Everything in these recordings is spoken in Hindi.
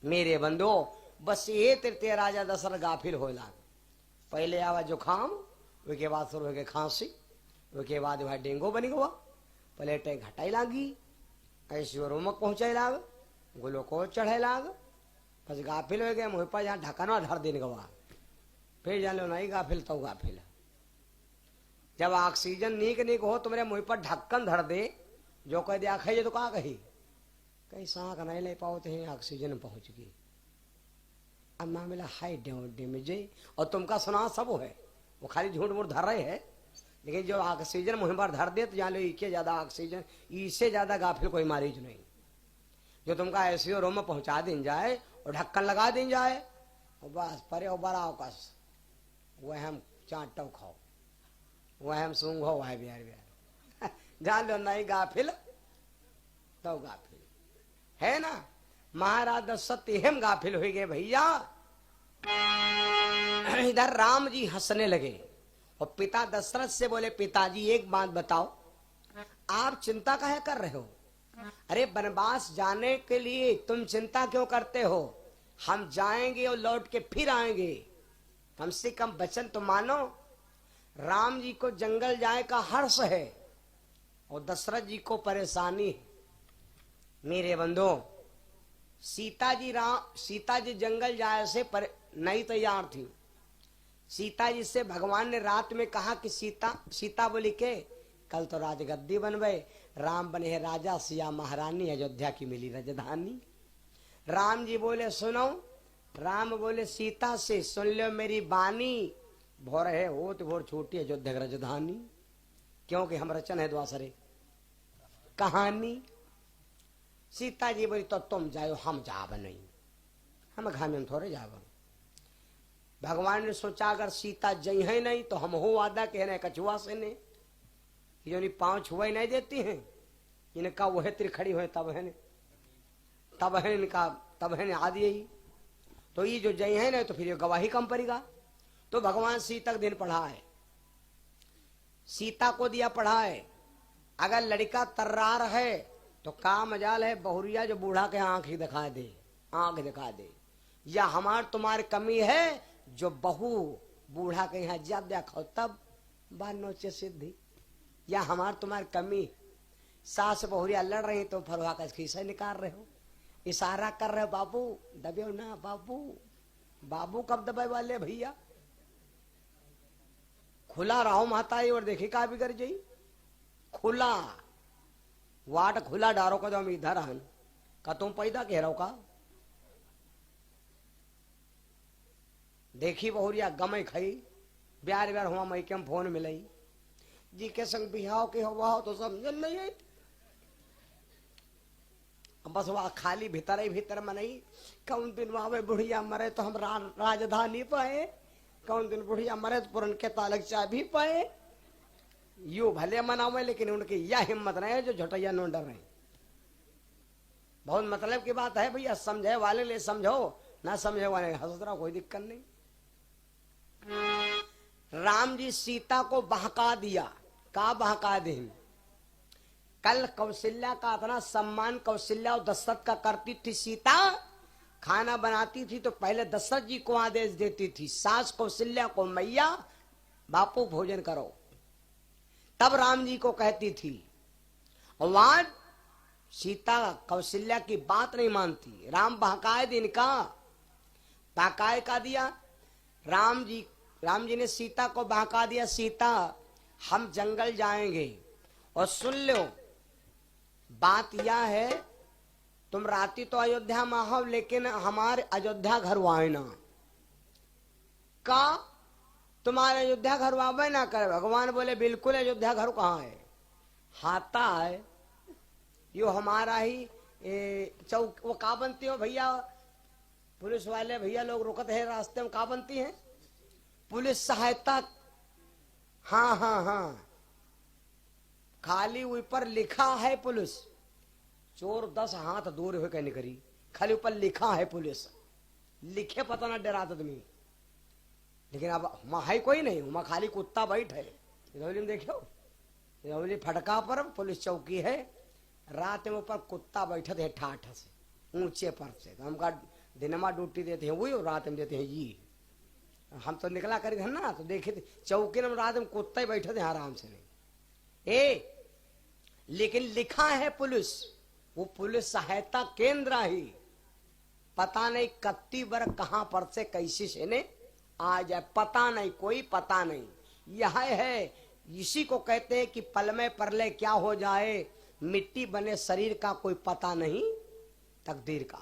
मेरे बंधो बस ये तृतीय राजा दशरथ गाफिल होला। पहले आवा जुखाम, उसके बाद शुरू हो गए खांसी, उसके बाद वह डेंगू बनी हुआ, प्लेटें घटाई लागी, ऐसी रोमक पहुंचाई लाग, ग्लूकोज चढ़े लाग, बस गाफिल हो गए। मुँह पर जहाँ ढक्कना धर दिन गवा, फिर जान लो नहीं गाफिल तो गाफिल। जब ऑक्सीजन नीक नीक हो तुम्हारे मुँह पर ढक्कन धर दे, जो कह दिया खाइए तो कहा कही कहीं सांख नहीं ले पाओ तो ऑक्सीजन पहुंच गई। अब मामला हाई डैमेज है और तुमका सुना सब है, वो खाली झूठ मूठ धर रहे हैं, लेकिन जो ऑक्सीजन मुँह पर धर दे तो जान लो इससे ज्यादा ऑक्सीजन, इससे ज्यादा गाफिल कोई मरीज नहीं। जो तुमका ऐसी रूम में पहुंचा दिन जाए और ढक्कन लगा दिन जाए और बस परे उबरा अवकाश, वह हम चाटो खाओ, वह हम सूंघो, वह बिहार बिहार जान लो नहीं गाफिल तो गाफिल है ना। महाराज दशरथ हम गाफिल हो गए भैया। इधर राम जी हंसने लगे और पिता दशरथ से बोले, पिताजी एक बात बताओ, आप चिंता काहे कर रहे हो? अरे वनवास जाने के लिए तुम चिंता क्यों करते हो? हम जाएंगे और लौट के फिर आएंगे, कम से कम वचन तो मानो। राम जी को जंगल जाए का हर्ष है और दशरथ जी को परेशानी है। मेरे बंधो सीता जी जंगल जाए से पर नहीं तैयार थी। सीता जी से भगवान ने रात में कहा कि सीता बोली के कल तो राजगद्दी बनवे, राम बने है राजा, सिया महारानी, अयोध्या की मिली राजधानी। राम जी बोले सुनो, राम बोले सीता से सुन लो मेरी बानी, भोर है हो तो भोर छोटी अयोध्या की राजधानी, क्योंकि हम रचन है द्वासरे कहानी। सीता जी बोली तो तुम जाओ, हम जाब नहीं, हम घर में थोड़े जाब। भगवान ने सोचा अगर सीता जई है नहीं तो हम हो वादा कहने कछुआ से ने जो नहीं पांव छुआ नहीं देती हैं, इनका वह त्रिखड़ी हुए तब है इनका, तब है आदि यही तो ये जो जय है ना तो फिर ये गवाही कम पड़ेगा। तो भगवान सीता दिन पढ़ाए, सीता को दिया पढ़ाए। अगर लड़का तर्रार है तो का मजाल है बहुरिया जो बूढ़ा के आंख ही दिखा दे, आंख दिखा दे, या हमार तुम्हारी कमी है जो बहू बूढ़ा के यहाँ जब देखो तब बार नोचे सिद्धि, या हमार तुम्हारी कमी सास बहुरिया लड़ रही तो फरवा का खीसा निकाल रहे हो, इशारा कर रहे हो बाबू दबे ना बाबू, बाबू कब दबे वाले भैया, खुला रहो माताई और देखी का भी कर जाई, खुला वाट खुला डारो का हम इधर हन का तुम पैदा कह रहो का। देखी बहुरिया गमई खाई ब्यार ब्यार हुआ मई के फोन मिलई जी के संग बिहाव के हो तो समझ नहीं है, बस वह खाली भीतर ही भीतर में नहीं। कौन दिन वहां बुढ़िया मरे तो हम राजधानी पाए, कौन दिन बुढ़िया मरे तो पुरन के तालक चाबी पाए, यू भले मनावे लेकिन उनकी यह हिम्मत नहीं है जो झटैया न डर रहे। बहुत मतलब की बात है भैया, समझे वाले ले समझो, ना समझे वाले हंस रहा, कोई दिक्कत नहीं। राम जी सीता को बहका दिया, का बहका दे। कल कौशल्या का इतना सम्मान कौशल्या और दशरथ का करती थी। सीता खाना बनाती थी तो पहले दशरथ जी को आदेश देती थी, सास कौशल्या को मैया बापू भोजन करो, तब राम जी को कहती थी। और वहां सीता कौशल्या की बात नहीं मानती, राम बहकाए दिन का बहकाए का दिया। राम जी ने सीता को बहका दिया, सीता हम जंगल जाएंगे और सुन लो बात यह है तुम राती तो अयोध्या में हो लेकिन हमारे अयोध्या घर वाए ना, का तुम्हारे अयोध्या घर वावे ना करे। भगवान बोले बिल्कुल अयोध्या घर कहाँ है, हाथा है यो हमारा ही चौक। वो का बनती हो भैया, पुलिस वाले भैया लोग रुकते हैं रास्ते में, का बनती है पुलिस सहायता, हाँ हाँ हाँ, खाली ऊपर लिखा है पुलिस, चोर 10 हाथ दूर होकर निकली, खाली ऊपर लिखा है पुलिस, लिखे पता ना डरा आदमी। लेकिन अब वहां है कोई नहीं, वहां खाली कुत्ता बैठ है। में देखो फटका पर पुलिस चौकी है, रात में ऊपर कुत्ता बैठे थे ठाठ से ऊंचे पर से, तो हमका दिनमा ड्यूटी देते हैं वही और रात में देते हैं ये। हम तो निकला कर घर ना तो देखे थे चौकी में रात में कुत्ता ही बैठे थे आराम से नहीं लेकिन लिखा है पुलिस, वो पुलिस सहायता केंद्र ही पता नहीं कत्ती बर कहां पर से कैसी से ने आ जाए, पता नहीं, कोई पता नहीं। यह है, इसी को कहते हैं कि पल में परले क्या हो जाए, मिट्टी बने शरीर का कोई पता नहीं तकदीर का।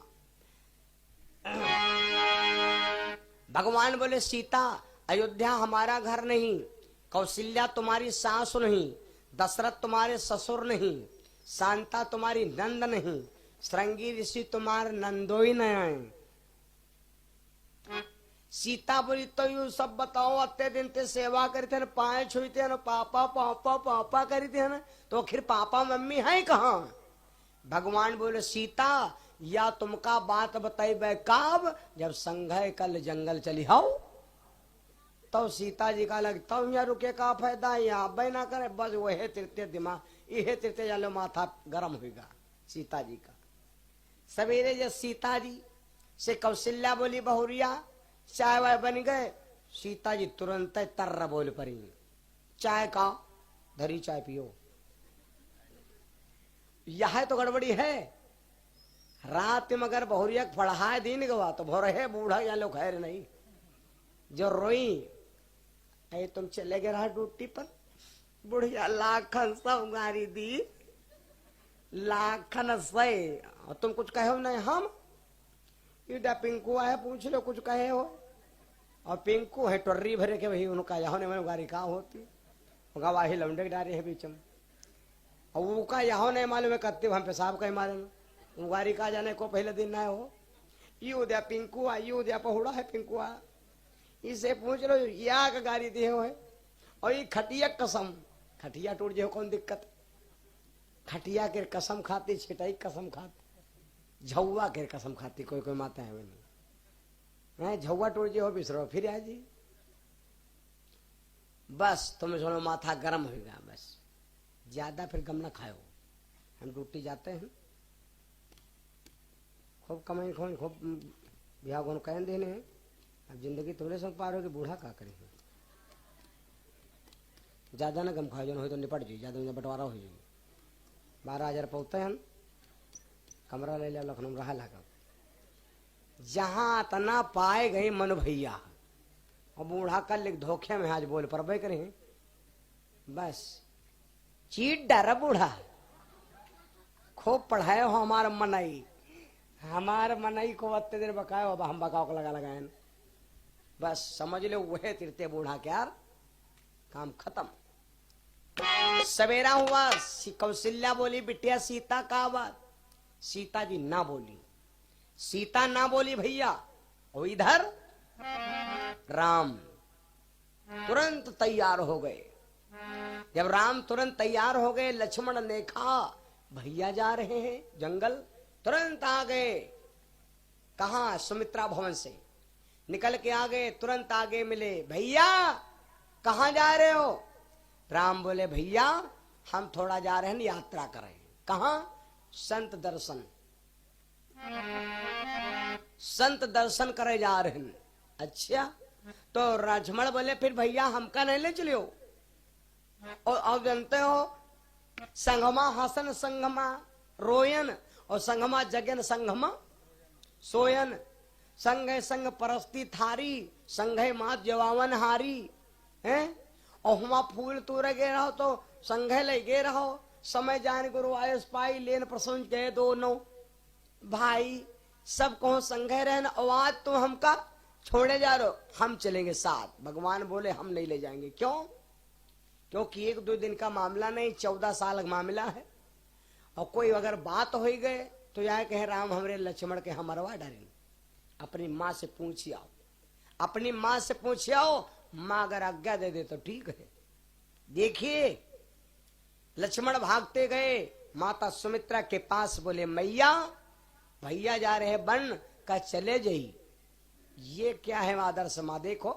भगवान बोले सीता अयोध्या हमारा घर नहीं, कौशल्या तुम्हारी सास नहीं, दशरथ तुम्हारे ससुर नहीं, शांता तुम्हारी नंद नहीं, श्रृंगी ऋषि तुम्हारे नंदोई नहीं आए। सीता बोली तो यू सब बताओ, अत्ते दिन ते सेवा करी थे न, पाए छुई थे न, पापा पापा पापा करी थे न, तो आखिर पापा मम्मी है कहाँ? भगवान बोले सीता या तुमका बात बताई काब, जब संघय कल जंगल चली हाउ तो सीता जी का लगता हूँ यहाँ रुके का फायदा, यहाँ बह ना करे, बस वह तिरते दिमाग ये तिरते जालो माथा गर्म होगा सीता जी का। सवेरे जब सीता जी से कौशल्या बोली बहुरिया चाय वाय बन गए, सीता जी तुरंत तर्र बोल पड़ी, चाय का धरी चाय पियो। यह तो गड़बड़ी है, रात में अगर बहुरिया पढ़ाए दिन गवा तो भोर है बूढ़ा या लोग खैर नहीं, जो रोई अरे तुम चले गए रहा ड्यूटी पर, बुढ़िया लाखन सौगारी दी लाखन से, और तुम कुछ कहे हो नहीं, हम इधर पिंकू आए पूछ लो कुछ कहे हो, और पिंकू है टर्री भरे के वही उनका यहाँ नहीं गाड़ी कहाँ होती, गवाही लौंडे डारे है बीच में, और वो का यहाँ नहीं मालूम है कत्ते हम पेशाब कहीं मालूम, गाड़ी का जाने को पहले दिन ना हो, यू दया पिंकू आ, यू दया पहुड़ा है पिंकू आ, इसे पूछ लो या का गाड़ी दे हो है। और ये खटिया कसम, खटिया टूट जाए कौन दिक्कत, खटिया के कसम खाती, छिटाई कसम खाती, झौवा के कसम खाती, कोई कोई माता है नहीं, झौवा टूट जाए हो बिसरो फिर आ जी, बस तुम्हें सुनो माथा गर्म होगा, बस ज्यादा फिर गम ना खाओ। हम ड्यूटी जाते हैं खूब कमाई खोई खूब ब्याह को कह देने हैं, अब जिंदगी तुम्हारे संग पार होगी, बूढ़ा का करेंगे, ज्यादा ना गम खाओ, जो हो तो निपट जाइए, ज्यादा में बंटवारा हो जाएगी। 12,000 पौते हैं, कमरा ले लिया लखनऊ रहा लगा, जहां तना पाए गए मन भैया, और बूढ़ा कल लिख धोखे में आज बोल पर करें, बस चीट डर बूढ़ा, खूब पढ़ाए हो हमारा मनई, हमारे मनई को अत्ते देर बकाए हो, हम बकाओ को लगा लगाए, बस समझ लो वह तिरते बूढ़ा क्या काम खत्म। सवेरा हुआ, कौशल्या बोली बिटिया सीता का बात, सीता जी ना बोली, सीता ना बोली भैया, और इधर राम तुरंत तैयार हो गए। जब राम तुरंत तैयार हो गए, लक्ष्मण ने कहा भैया जा रहे हैं जंगल, तुरंत आ गए, कहा सुमित्रा भवन से निकल के आ गए, तुरंत आगे मिले, भैया कहाँ जा रहे हो? राम बोले भैया हम थोड़ा जा रहे हैं यात्रा करें। कहा? संत दर्शन, संत दर्शन करे जा रहे हैं। अच्छा, तो लक्ष्मण बोले फिर भैया हमका नहीं ले चलियो, और अब जानते हो संगमा हसन संगमा रोयन, और संगमा जगन संगमा सोयन, संग संग परस्ती थारी, संघे मात जवावन हारी है, और हुआ फूल तूरे गे रहो तो संघे ले गे रहो, समय जान गुरु आयस पाई लेन प्रसंग गए दोनों भाई, सब कहो संघे रहन, आवाज तुम हमका छोड़े जा रहे हो, हम चलेंगे साथ। भगवान बोले हम नहीं ले जाएंगे। क्यों? क्योंकि 1-2 दिन का मामला नहीं, 14 साल का मामला है, और कोई अगर बात हो गए तो यह कहे राम हमरे लक्ष्मण के हम मरवा डालेंगे। अपनी माँ से पूछिए आओ, अपनी माँ से पूछिए आओ, माँ अगर आज्ञा दे दे तो ठीक है। देखिए लक्ष्मण भागते गए माता सुमित्रा के पास, बोले मैया भैया जा रहे बन का चले जाई। ये क्या है आदर्श माँ? देखो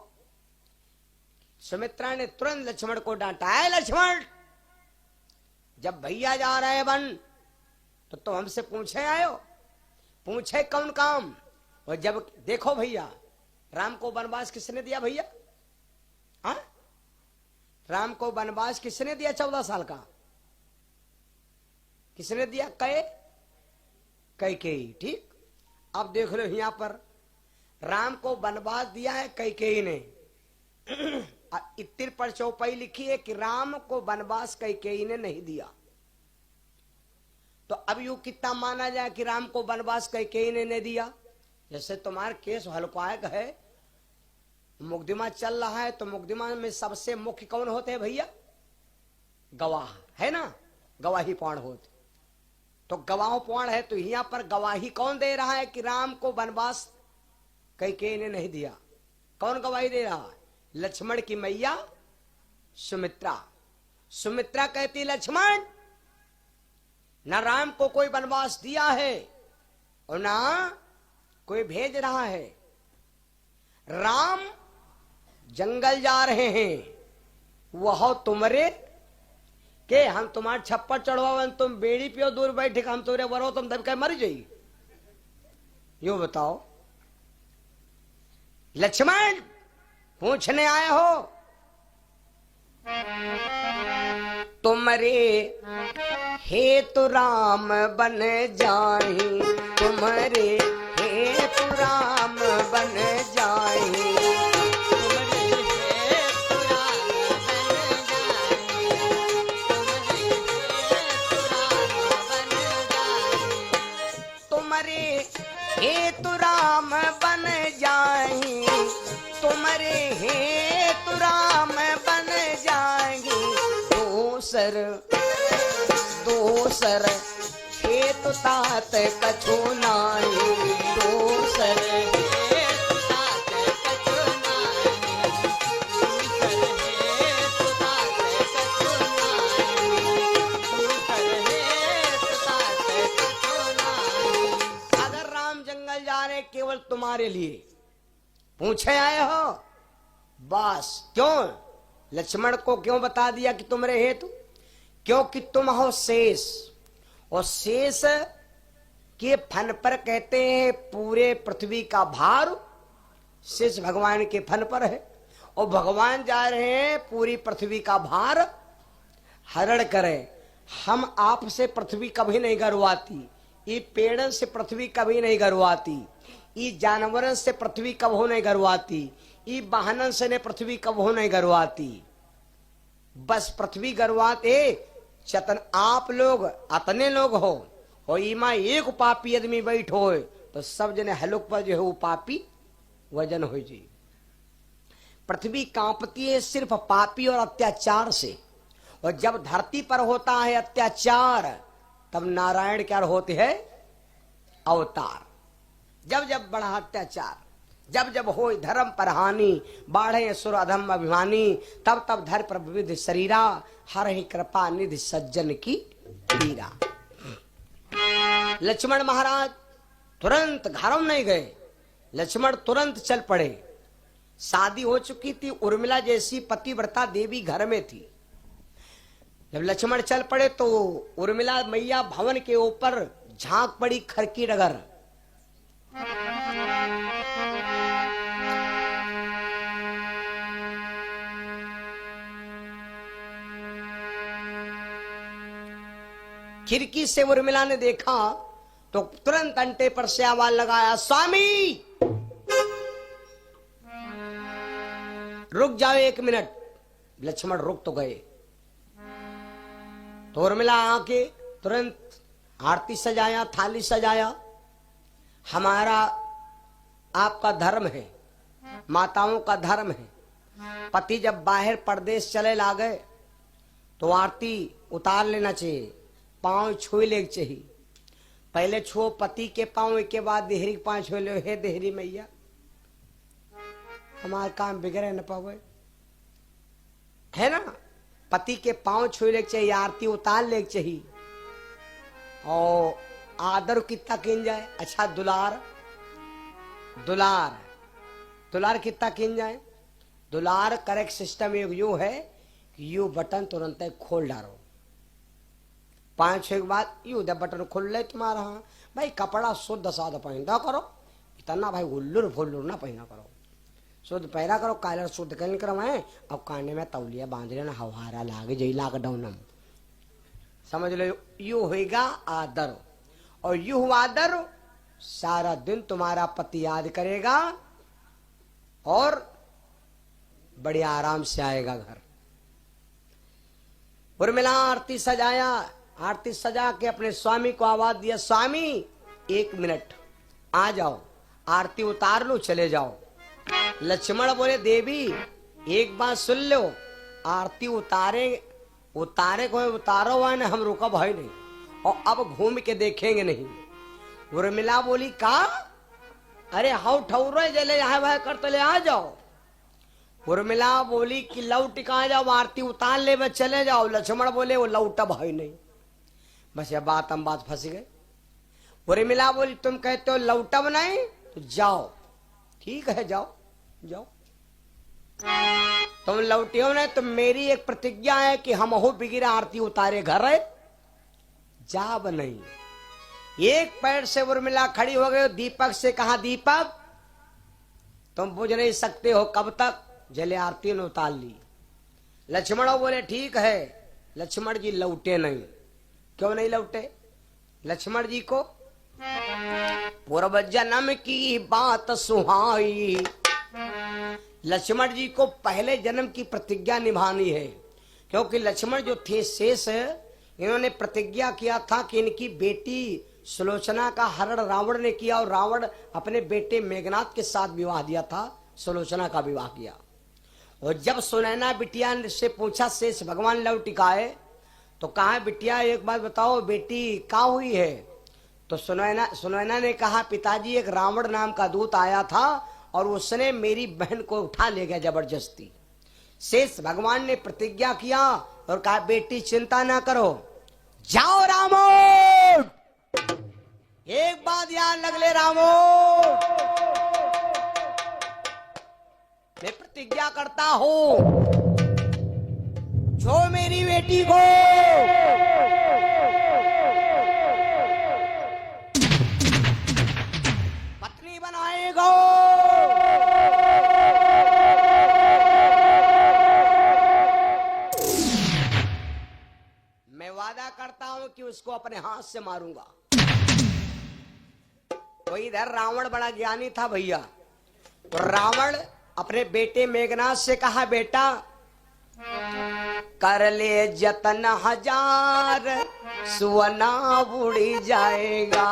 सुमित्रा ने तुरंत लक्ष्मण को डांटा, है लक्ष्मण जब भैया जा रहे बन तो तुम हमसे पूछे आयो, पूछे कौन काम? और जब देखो भैया, राम को वनवास किसने दिया भैया? हाँ, राम को वनवास किसने दिया 14 साल का? किसने दिया? कैकेयी। ठीक, अब देख लो यहां पर राम को वनवास दिया है कैकेयी ने। इत्तिर पर चौपाई लिखी है कि राम को वनवास कैकेयी ने नहीं दिया। तो अब यू कितना माना जाए कि राम को वनवास कैकेयी ने नहीं दिया? जैसे तुम्हारा केस हल्कायक है, मुकदमा चल रहा है, तो मुकदमा में सबसे मुख्य कौन होते हैं भैया? गवाह, है ना? गवाही पौण होते। तो गवाह पौण है, तो यहां पर गवाही कौन दे रहा है कि राम को वनवास कैकेयी ने नहीं दिया? कौन गवाही दे रहा है? लक्ष्मण की मैया सुमित्रा। सुमित्रा कहती लक्ष्मण, न राम को कोई वनवास दिया है और ना कोई भेज रहा है। राम जंगल जा रहे हैं, वह तुमरे के हम तुम्हारे छप्पर चढ़वावन, तुम बेड़ी पियो दूर बैठे, हम तुमरे वरो तुम दब के मर जाइए। यो बताओ, लक्ष्मण पूछने आए हो? तुमरे हेतु राम बन जाए, तुम्हारे हेतु राम बन जाए। तुम्हारे हेतु राम बन जाए, तुम्हारे हेतु राम बन जाएंगे। दोसर दोसर हेतु तात कछु नाई, दोसर हेतु तात कछु नाई, दोसर हेतु तात कछु नाई, दोसर हेतु तात कछु नाई। अगर राम जंगल जा रहे केवल तुम्हारे लिए पूछे आए हो, बस। क्यों? लक्ष्मण को क्यों बता दिया कि तुम्हारे हेतु? क्योंकि तुम हो शेष, और शेष के फन पर कहते हैं पूरे पृथ्वी का भार शेष भगवान के फन पर है, और भगवान जा रहे हैं पूरी पृथ्वी का भार हरण करें। हम आप से पृथ्वी कभी नहीं गरवाती, ये पेड़ों से पृथ्वी कभी नहीं गरवाती, ये जानवरों से पृथ्वी कभी नहीं गरवाती, ये वाहनों से ने पृथ्वी कभी नहीं गरवाती। बस पृथ्वी गरवाते चतन आप लोग, अतने लोग हो, और इमा एक पापी आदमी बैठ हो तो सब जने हलुक पर जो है वो पापी वजन हो जी। पृथ्वी कांपती है सिर्फ पापी और अत्याचार से, और जब धरती पर होता है अत्याचार, तब नारायण क्या होते हैं? अवतार। जब जब बढ़ा अत्याचार, जब जब हो धर्म पर हानि, बाढ़े असुर अधम अभिमानी, तब तब धर पर विविध शरीरा, हर ही कृपा निधि सज्जन की पीरा। लक्ष्मण महाराज तुरंत घरों नहीं गए, लक्ष्मण तुरंत चल पड़े। शादी हो चुकी थी, उर्मिला जैसी पतिव्रता देवी घर में थी। जब लक्ष्मण चल पड़े तो उर्मिला मैया भवन के ऊपर झांक पड़ी खरकी डगर। खिड़की से उर्मिला ने देखा तो तुरंत अंटे पर से आवाज लगाया, स्वामी रुक जाओ 1 मिनट। लक्ष्मण रुक तो गए, तो उर्मिला आके तुरंत आरती सजाया, थाली सजाया। हमारा आपका धर्म है, माताओं का धर्म है, पति जब बाहर परदेश चले ला गए तो आरती उतार लेना चाहिए, पांव छू ले चाहिए। पहले छुओ पति के पांव, के बाद देहरी के पांव छू लो। हे देहरी मैया, हमारा काम बिगड़े न पावे, है ना? पति के पांव छू ले चाहिए, आरती उतार ले चाहिए, और आदर कितना किन जाए। अच्छा, दुलार दुलार दुलार कितना किन जाए। दुलार करेक्ट सिस्टम यू है कि यू बटन तुरंत खोल डालो, 5-6 के बाद यू बटन खोल ले तुम्हारा। भाई कपड़ा शुद्ध सादा पहनता करो, तना भाई उल्लुर फुल्लुर ना पहना करो, शुद्ध पैरा करो, कालर शुद्ध कल करवाए। अब काने में तौलिया बांध लेना, हवारा लागे जई लॉकडाउन समझ लो। यू होगा आदर, और यू हुआ आदर सारा दिन तुम्हारा पति याद करेगा और बड़े आराम से आएगा घर। उर्मिला आरती सजाया, आरती सजा के अपने स्वामी को आवाज दिया, स्वामी 1 मिनट आ जाओ, आरती उतार लो, चले जाओ। लक्ष्मण बोले, देवी एक बात सुन लो, आरती उतारे को उतारो हुआ ना, हम रुका भाई नहीं, और अब घूम के देखेंगे नहीं। उर्मिला बोली, का अरे हाउ ठौर जले वह कर तो ले आ जाओ। उर्मिला बोली कि लौट कहाँ जाओ, आरती उतार ले बस चले जाओ। लक्ष्मण बोले, वो लौटा भाई नहीं। बस ये बात हम बात फंस गए। उर्मिला बोली, तुम कहते हो लौटब नहीं तो जाओ, ठीक है जाओ जाओ। तुम लौटियो नहीं तो मेरी एक प्रतिज्ञा है कि हम हो बिगिरा आरती उतारे घर है, जाब नहीं। एक पैर से उर्मिला खड़ी हो गई, दीपक से कहा, दीपक तुम बुझ नहीं सकते हो कब तक, जले आरती ने उतार ली। लक्ष्मण बोले, ठीक है। लक्ष्मण जी लौटे नहीं। क्यों नहीं लौटे? लक्ष्मण जी को पूर्व जन्म की बात सुहाई, लक्ष्मण जी को पहले जन्म की प्रतिज्ञा निभानी है। क्योंकि लक्ष्मण जो थे शेष, इन्होंने प्रतिज्ञा किया था कि इनकी बेटी सुलोचना का हरण रावण ने किया, और रावण अपने बेटे मेघनाथ के साथ विवाह दिया था, सुलोचना का विवाह किया। और जब सुनैना बिटिया से पूछा शेष भगवान लौट आए तो कहा, बिटिया एक बात बताओ, बेटी कहाँ हुई है? तो सुनैना ने कहा, पिताजी एक रावण नाम का दूत आया था और उसने मेरी बहन को उठा ले गया जबरदस्ती। शेष भगवान ने प्रतिज्ञा किया और कहा, बेटी चिंता ना करो, जाओ रामो। एक बात याद रख ले रामो, मैं प्रतिज्ञा करता हूं, जो मेरी बेटी को पत्नी बनाएगा, मैं वादा करता हूं कि उसको अपने हाथ से मारूंगा। तो इधर रावण बड़ा ज्ञानी था भैया। तो रावण अपने बेटे मेघनाथ से कहा, बेटा कर ले जतन 1000 सुवना उड़ी जाएगा,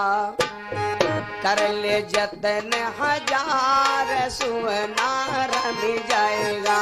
कर ले जतन 1000 सुवना रमी जाएगा।